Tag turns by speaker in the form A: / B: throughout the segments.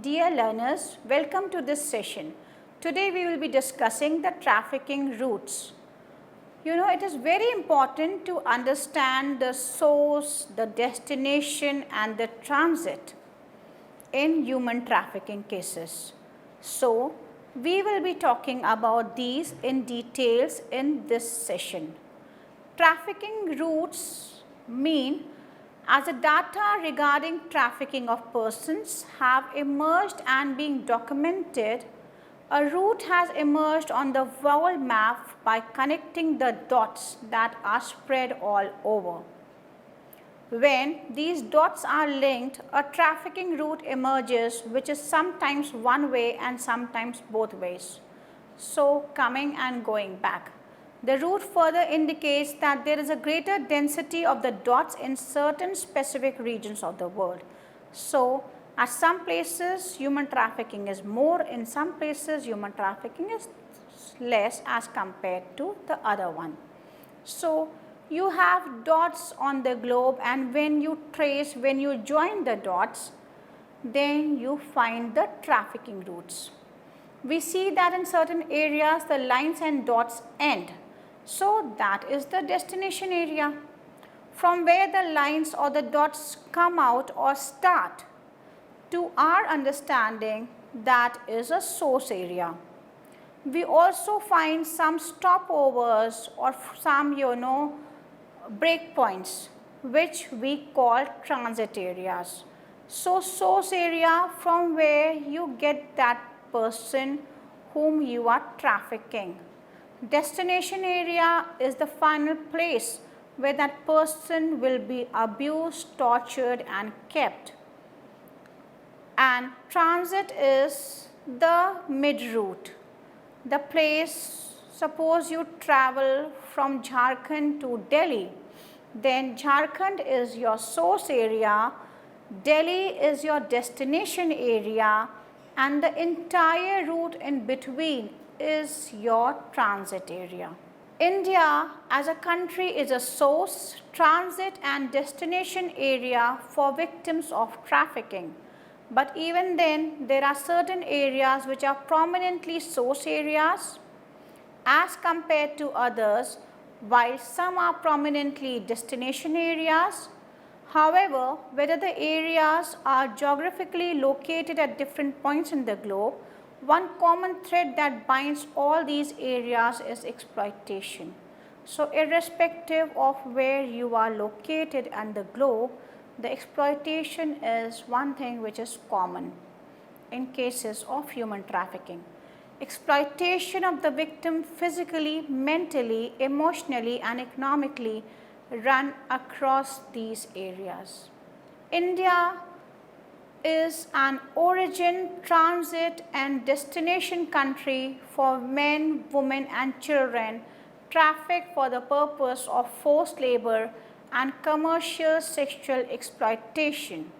A: Dear learners, welcome to this session. Today we will be discussing the trafficking routes. It is very important to understand the source, the destination and the transit in human trafficking cases. So, we will be talking about these in details in this session. Trafficking routes mean as the data regarding trafficking of persons have emerged and being documented, a route has emerged on the world map by connecting the dots that are spread all over. When these dots are linked, a trafficking route emerges which is sometimes one way and sometimes both ways. So, coming and going back. The route further indicates that there is a greater density of the dots in certain specific regions of the world. So, at some places human trafficking is more, in some places human trafficking is less as compared to the other one. So, you have dots on the globe and when you join the dots, then you find the trafficking routes. We see that in certain areas the lines and dots end. So, that is the destination area from where the lines or the dots come out or start. To our understanding, that is a source area. We also find some stopovers or some breakpoints which we call transit areas. So, source area from where you get that person whom you are trafficking. Destination area is the final place where that person will be abused, tortured and kept. And transit is the mid route, the place, suppose you travel from Jharkhand to Delhi, then Jharkhand is your source area, Delhi is your destination area and the entire route in between is your transit area. India as a country is a source, transit and destination area for victims of trafficking. But even then there are certain areas which are prominently source areas as compared to others, while some are prominently destination areas. However, whether the areas are geographically located at different points in the globe, one common thread that binds all these areas is exploitation. So, irrespective of where you are located on the globe, the exploitation is one thing which is common in cases of human trafficking. Exploitation of the victim physically, mentally, emotionally and economically run across these areas. India is an origin, transit and destination country for men, women and children trafficked for the purpose of forced labor and commercial sexual exploitation.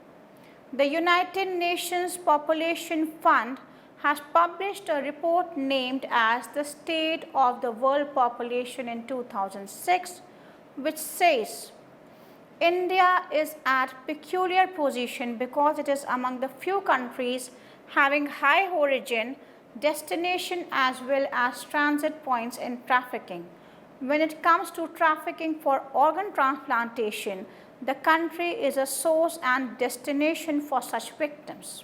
A: The United Nations Population Fund has published a report named as the State of the World Population in 2006, which says India is at peculiar position because it is among the few countries having high origin, destination as well as transit points in trafficking. When it comes to trafficking for organ transplantation, the country is a source and destination for such victims.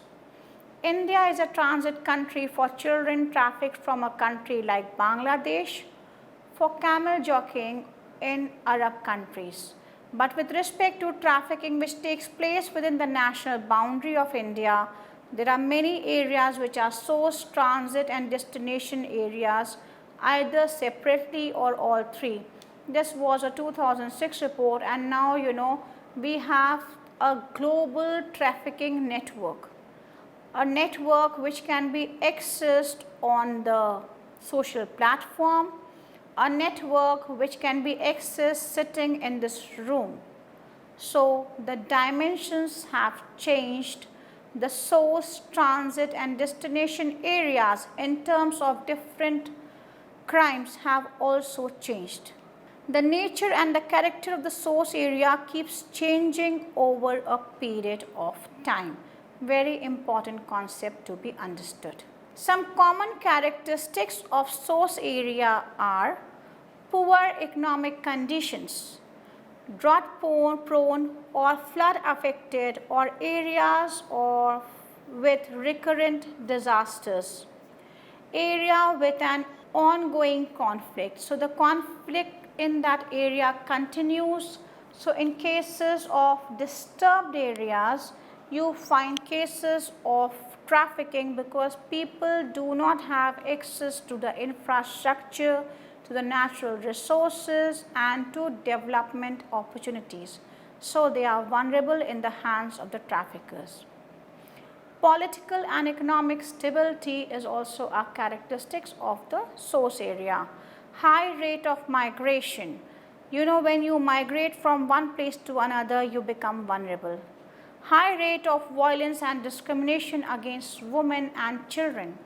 A: India is a transit country for children trafficked from a country like Bangladesh for camel jockeying in Arab countries. But with respect to trafficking which takes place within the national boundary of India, there are many areas which are source, transit and destination areas either separately or all three. This was a 2006 report and now we have a global trafficking network. A network which can be accessed on the social platform, a network which can be accessed sitting in this room. So, the dimensions have changed, the source, transit and destination areas in terms of different crimes have also changed. The nature and the character of the source area keeps changing over a period of time. Very important concept to be understood. Some common characteristics of source area are poor economic conditions, drought prone or flood affected, or areas or with recurrent disasters, area with an ongoing conflict. So, the conflict in that area continues. So, in cases of disturbed areas, you find cases of trafficking because people do not have access to the infrastructure, to the natural resources and to development opportunities. So, they are vulnerable in the hands of the traffickers. Political and economic stability is also a characteristics of the source area. High rate of migration. You know, when you migrate from one place to another, you become vulnerable. High rate of violence and discrimination against women and children.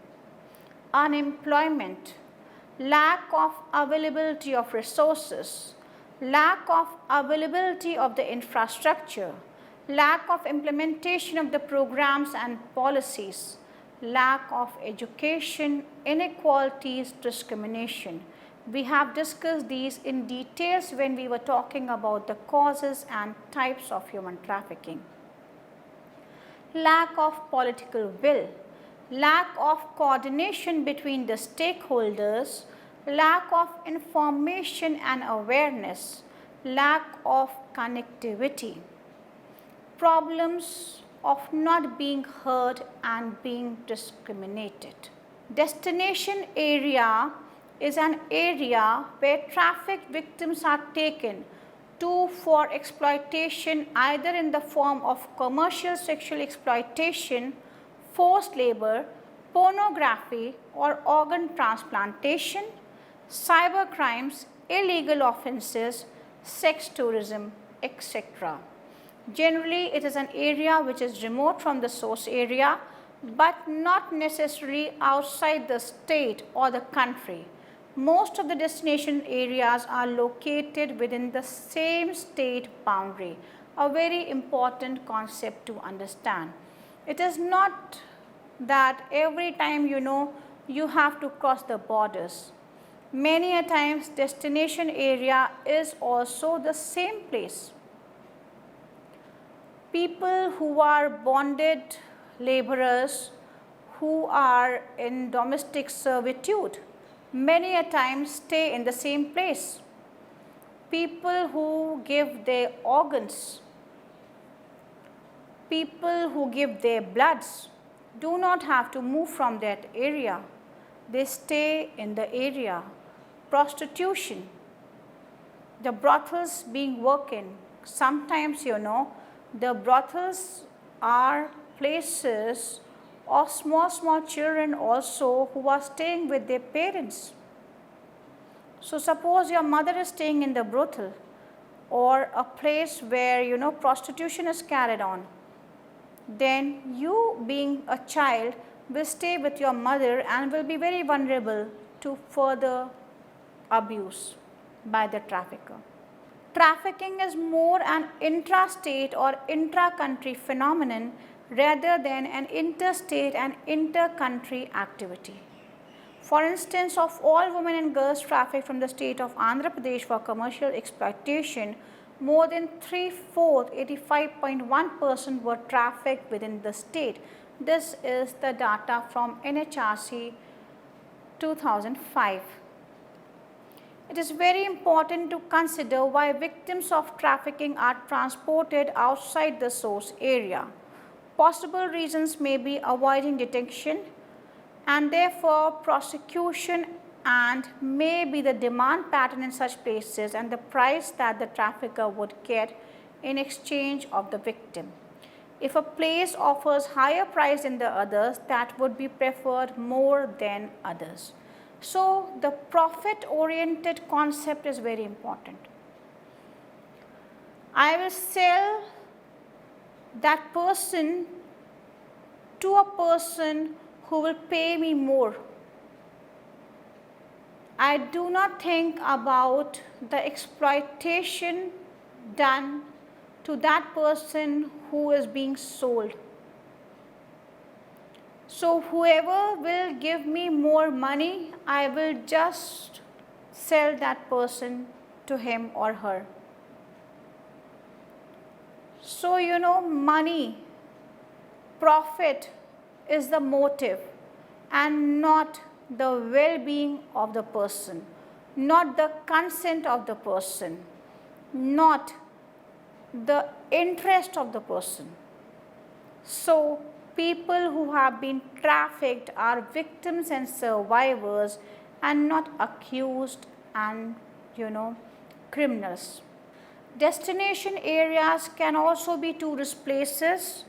A: Unemployment. Lack of availability of resources. Lack of availability of the infrastructure. Lack of implementation of the programs and policies, lack of education, inequalities, discrimination. We have discussed these in details when we were talking about the causes and types of human trafficking. Lack of political will, lack of coordination between the stakeholders, lack of information and awareness, lack of connectivity. Problems of not being heard and being discriminated. Destination area is an area where trafficked victims are taken to for exploitation, either in the form of commercial sexual exploitation, forced labor, pornography or organ transplantation, cyber crimes, illegal offences, sex tourism, etc. Generally, it is an area which is remote from the source area, but not necessarily outside the state or the country. Most of the destination areas are located within the same state boundary, a very important concept to understand. It is not that every time you have to cross the borders. Many a times destination area is also the same place. People who are bonded laborers, who are in domestic servitude, many a time stay in the same place. People who give their organs, people who give their bloods do not have to move from that area. They stay in the area. Prostitution, the brothels being worked in. Sometimes the brothels are places of small children also who are staying with their parents. So, suppose your mother is staying in the brothel or a place where prostitution is carried on, then you being a child will stay with your mother and will be very vulnerable to further abuse by the trafficker. Trafficking is more an intrastate or intra-country phenomenon rather than an interstate and inter-country activity. For instance, of all women and girls trafficked from the state of Andhra Pradesh for commercial exploitation, more than 3/4, 85.1% were trafficked within the state. This is the data from NHRC 2005. It is very important to consider why victims of trafficking are transported outside the source area. Possible reasons may be avoiding detection and therefore prosecution, and may be the demand pattern in such places and the price that the trafficker would get in exchange of the victim. If a place offers higher price than the others, that would be preferred more than others. So, the profit oriented concept is very important. I will sell that person to a person who will pay me more. I do not think about the exploitation done to that person who is being sold. So whoever will give me more money, I will just sell that person to him or her. So money, profit is the motive and not the well-being of the person, not the consent of the person, not the interest of the person. So people who have been trafficked are victims and survivors and not accused and criminals. Destination areas can also be tourist places,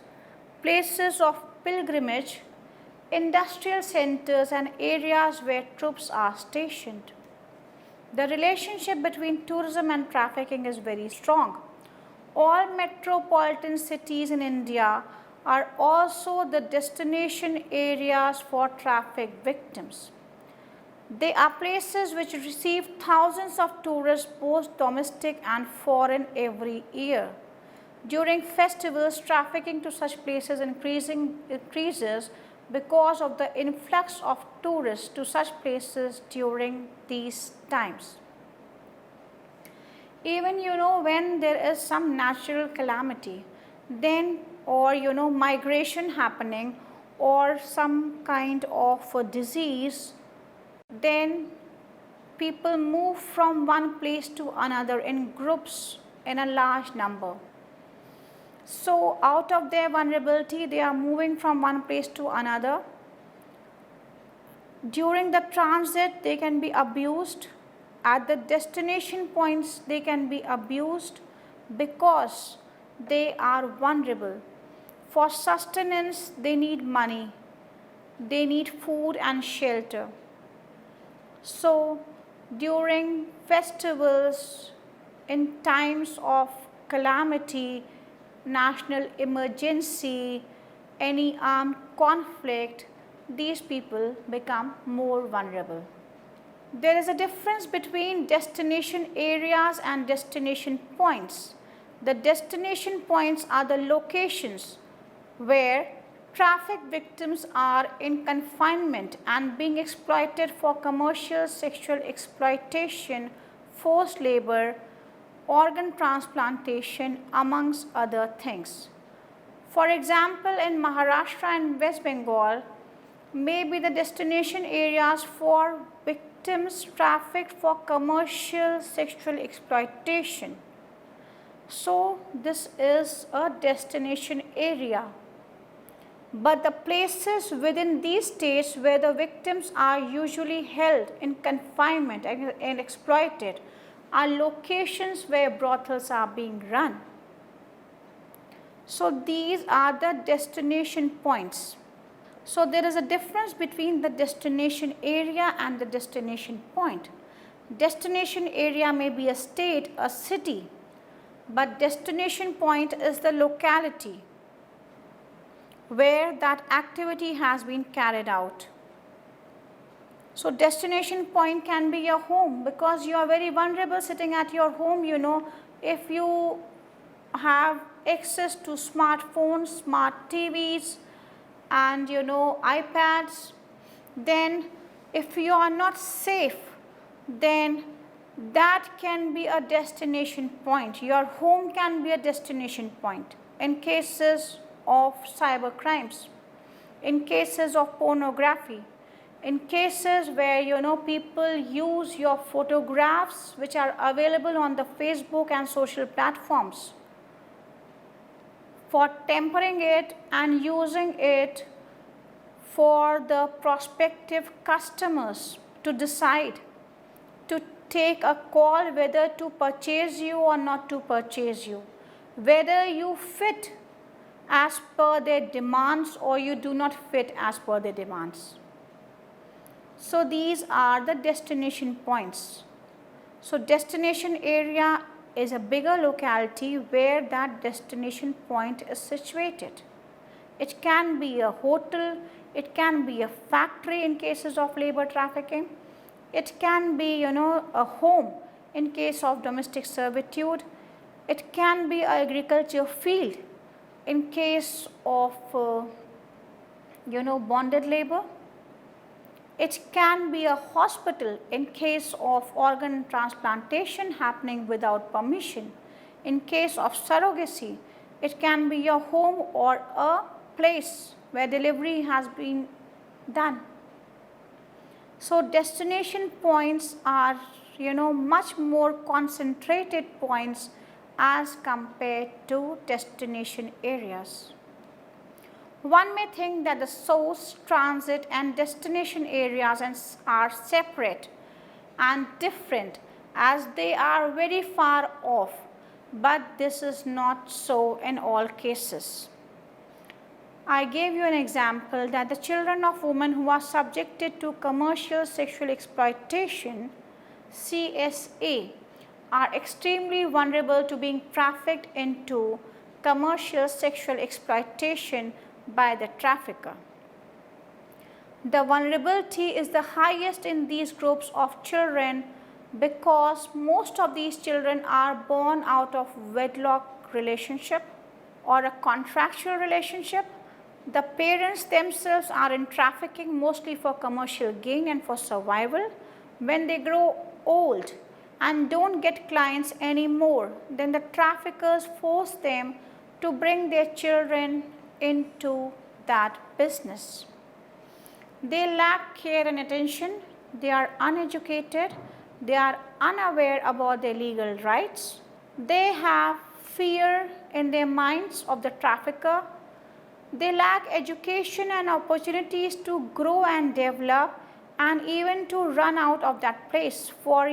A: places of pilgrimage, industrial centers and areas where troops are stationed. The relationship between tourism and trafficking is very strong. All metropolitan cities in India are also the destination areas for traffic victims. They are places which receive thousands of tourists, both domestic and foreign, every year. During festivals, trafficking to such places increases because of the influx of tourists to such places during these times. Even when there is some natural calamity, then or migration happening or some kind of a disease, then people move from one place to another in groups in a large number. So out of their vulnerability, they are moving from one place to another. During the transit, they can be abused. At the destination points, they can be abused because they are vulnerable. For sustenance, they need money. They need food and shelter. So during festivals, in times of calamity, national emergency, any armed conflict, these people become more vulnerable. There is a difference between destination areas and destination points. The destination points are the locations where traffic victims are in confinement and being exploited for commercial sexual exploitation, forced labor, organ transplantation, amongst other things. For example, in Maharashtra and West Bengal, may be the destination areas for victims trafficked for commercial sexual exploitation. So this is a destination area. But the places within these states where the victims are usually held in confinement and exploited are locations where brothels are being run. So these are the destination points. So there is a difference between the destination area and the destination point. Destination area may be a state, a city, but destination point is the locality where that activity has been carried out. So destination point can be your home, because you are very vulnerable sitting at your home. If you have access to smartphones, smart TVs and iPads, then if you are not safe, then that can be a destination point. Your home can be a destination point in cases of cyber crimes, in cases of pornography, in cases where people use your photographs which are available on the Facebook and social platforms for tempering it and using it for the prospective customers to decide, to take a call whether to purchase you or not to purchase you, whether you fit as per their demands or you do not fit as per their demands. So these are the destination points. So destination area is a bigger locality where that destination point is situated. It can be a hotel, it can be a factory in cases of labor trafficking, it can be a home in case of domestic servitude, it can be an agriculture field in case of bonded labor. It can be a hospital in case of organ transplantation happening without permission. In case of surrogacy, it can be your home or a place where delivery has been done. So destination points are much more concentrated points as compared to destination areas. One may think that the source, transit and destination areas are separate and different as they are very far off, but this is not so in all cases. I gave you an example that the children of women who are subjected to commercial sexual exploitation, CSA, are extremely vulnerable to being trafficked into commercial sexual exploitation by the trafficker. The vulnerability is the highest in these groups of children because most of these children are born out of wedlock relationship or a contractual relationship. The parents themselves are in trafficking mostly for commercial gain and for survival. When they grow old and don't get clients anymore, then the traffickers force them to bring their children into that business. They lack care and attention, they are uneducated, they are unaware about their legal rights, they have fear in their minds of the trafficker, they lack education and opportunities to grow and develop and even to run out of that place. For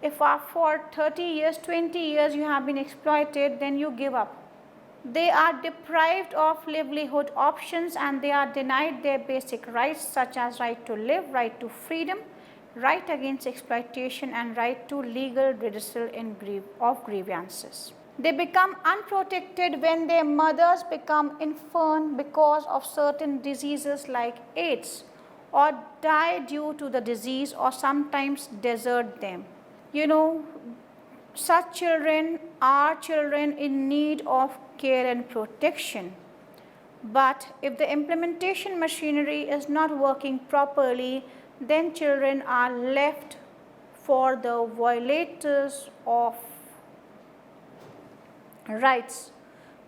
A: if for 30 years, 20 years you have been exploited, then you give up. They are deprived of livelihood options and they are denied their basic rights such as right to live, right to freedom, right against exploitation and right to legal redressal of grievances. They become unprotected when their mothers become infirm because of certain diseases like AIDS or die due to the disease or sometimes desert them. Such children are children in need of care and protection. But if the implementation machinery is not working properly, then children are left for the violators of rights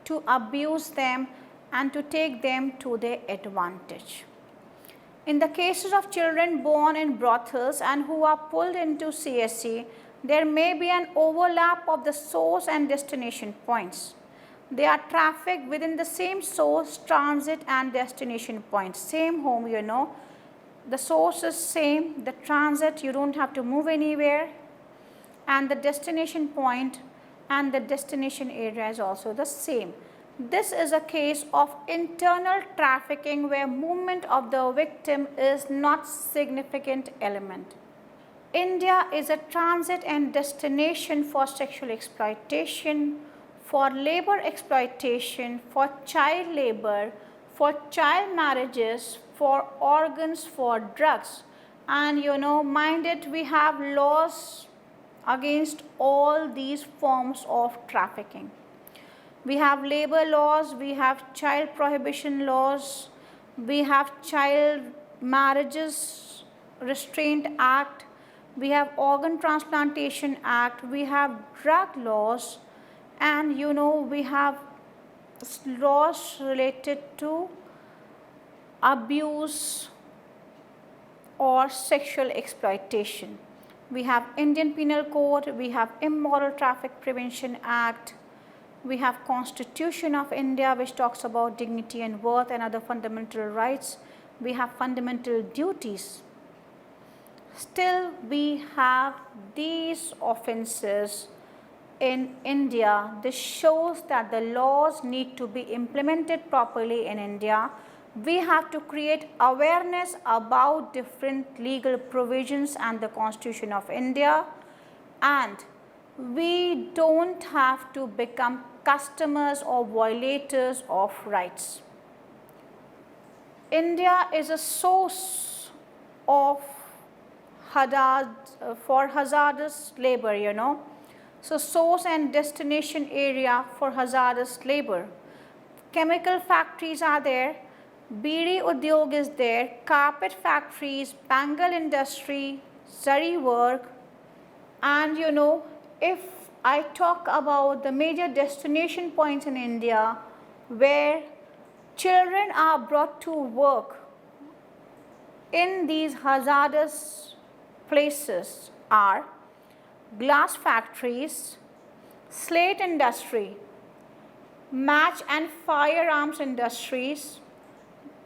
A: to abuse them and to take them to their advantage. In the cases of children born in brothels and who are pulled into CSE, there may be an overlap of the source and destination points. They are trafficked within the same source, transit and destination points. Same home, the source is same, the transit you don't have to move anywhere, and the destination point and the destination area is also the same. This is a case of internal trafficking where movement of the victim is not significant element. India is a transit and destination for sexual exploitation, for labor exploitation, for child labor, for child marriages, for organs, for drugs. And mind it, we have laws against all these forms of trafficking. We have labor laws, we have child prohibition laws, we have child marriages restraint act, we have organ transplantation act, we have drug laws, and we have laws related to abuse or sexual exploitation. We have Indian Penal Code, we have Immoral Traffic Prevention Act, we have Constitution of India which talks about dignity and worth and other fundamental rights, we have fundamental duties. Still we have these offences in India. This shows that the laws need to be implemented properly in India. We have to create awareness about different legal provisions and the Constitution of India, and we don't have to become customers or violators of rights. India is a source of hazardous labor, So source and destination area for hazardous labor. Chemical factories are there, Beedi Udyog is there, carpet factories, bangle industry, zari work. And if I talk about the major destination points in India where children are brought to work in these hazardous places are glass factories, slate industry, match and firearms industries,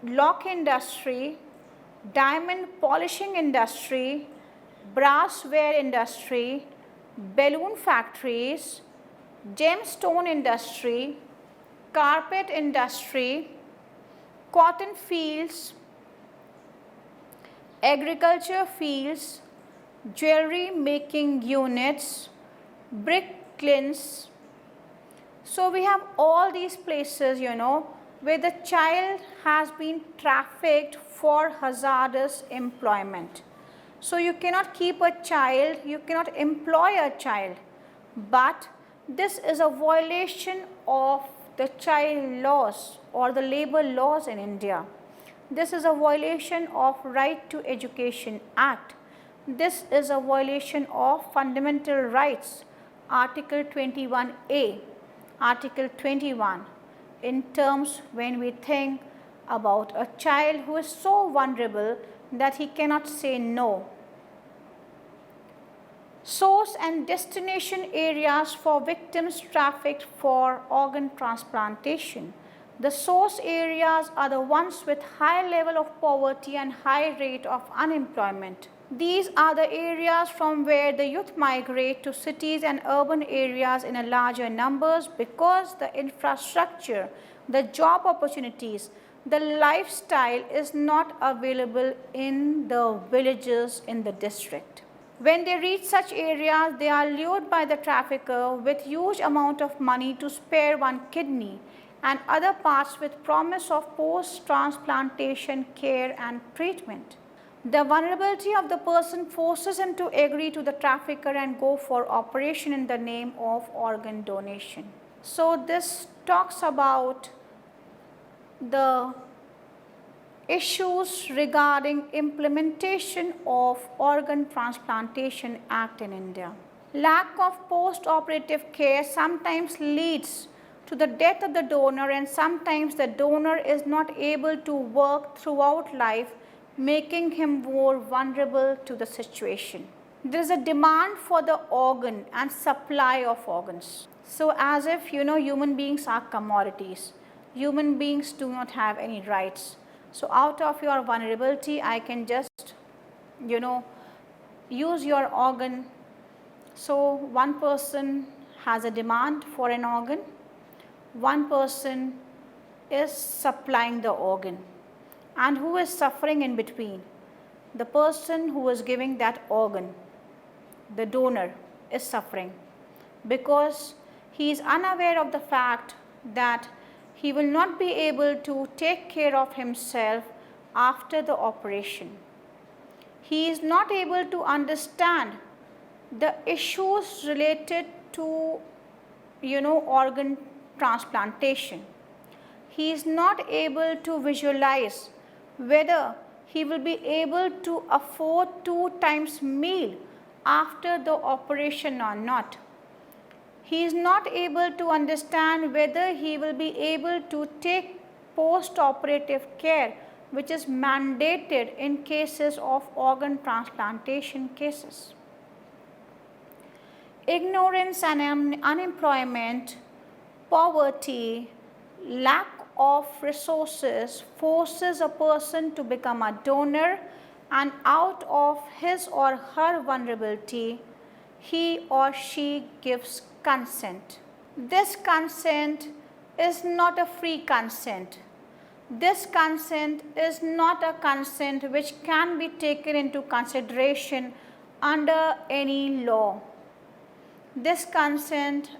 A: lock industry, diamond polishing industry, brassware industry, balloon factories, gemstone industry, carpet industry, cotton fields, agriculture fields, jewelry making units, brick kilns. So we have all these places, where the child has been trafficked for hazardous employment. So you cannot keep a child, you cannot employ a child, but this is a violation of the child laws or the labor laws in India. This is a violation of Right to Education Act. This is a violation of fundamental rights, Article 21A, Article 21, in terms when we think about a child who is so vulnerable that he cannot say no. Source and destination areas for victims trafficked for organ transplantation. The source areas are the ones with high level of poverty and high rate of unemployment. These are the areas from where the youth migrate to cities and urban areas in a larger numbers because the infrastructure, the job opportunities, the lifestyle is not available in the villages in the district. When they reach such areas, they are lured by the trafficker with huge amount of money to spare one kidney and other parts with promise of post-transplantation care and treatment. The vulnerability of the person forces him to agree to the trafficker and go for operation in the name of organ donation. So this talks about the issues regarding implementation of Organ Transplantation Act in India. Lack of post-operative care sometimes leads to the death of the donor, and sometimes the donor is not able to work throughout life, making him more vulnerable to the situation. There is a demand for the organ and supply of organs. So as if human beings are commodities. Human beings do not have any rights. So out of your vulnerability, I can just use your organ. So one person has a demand for an organ, one person is supplying the organ, and who is suffering in between? The person who is giving that organ, the donor, is suffering because he is unaware of the fact that he will not be able to take care of himself after the operation. He is not able to understand the issues related to organ transplantation. He is not able to visualize whether he will be able to afford 2 times meal after the operation or not. He is not able to understand whether he will be able to take post-operative care, which is mandated in cases of organ transplantation cases. Ignorance and unemployment, poverty, lack of resources forces a person to become a donor, and out of his or her vulnerability, he or she gives consent. This consent is not a free consent. This consent is not a consent which can be taken into consideration under any law. This consent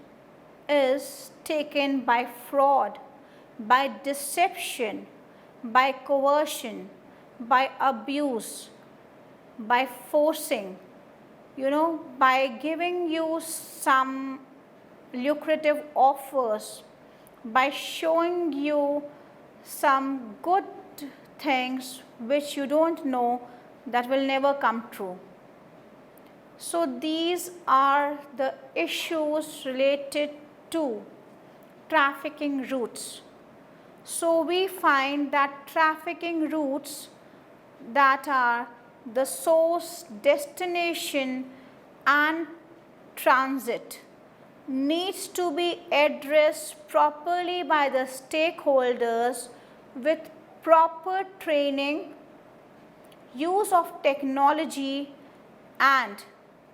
A: is taken by fraud, by deception, by coercion, by abuse, by forcing, by giving you some lucrative offers, by showing you some good things which you don't know that will never come true. So these are the issues related to trafficking routes. So we find that trafficking routes that are the source, destination and transit needs to be addressed properly by the stakeholders with proper training, use of technology and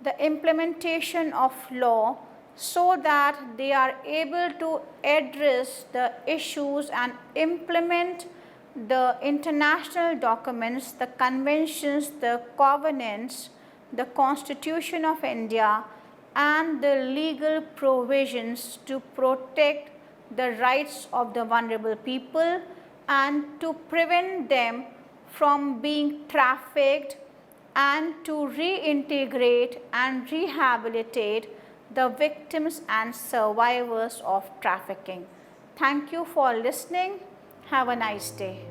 A: the implementation of law, so that they are able to address the issues and implement the international documents, the conventions, the covenants, the Constitution of India and the legal provisions to protect the rights of the vulnerable people and to prevent them from being trafficked and to reintegrate and rehabilitate the victims and survivors of trafficking. Thank you for listening. Have a nice day.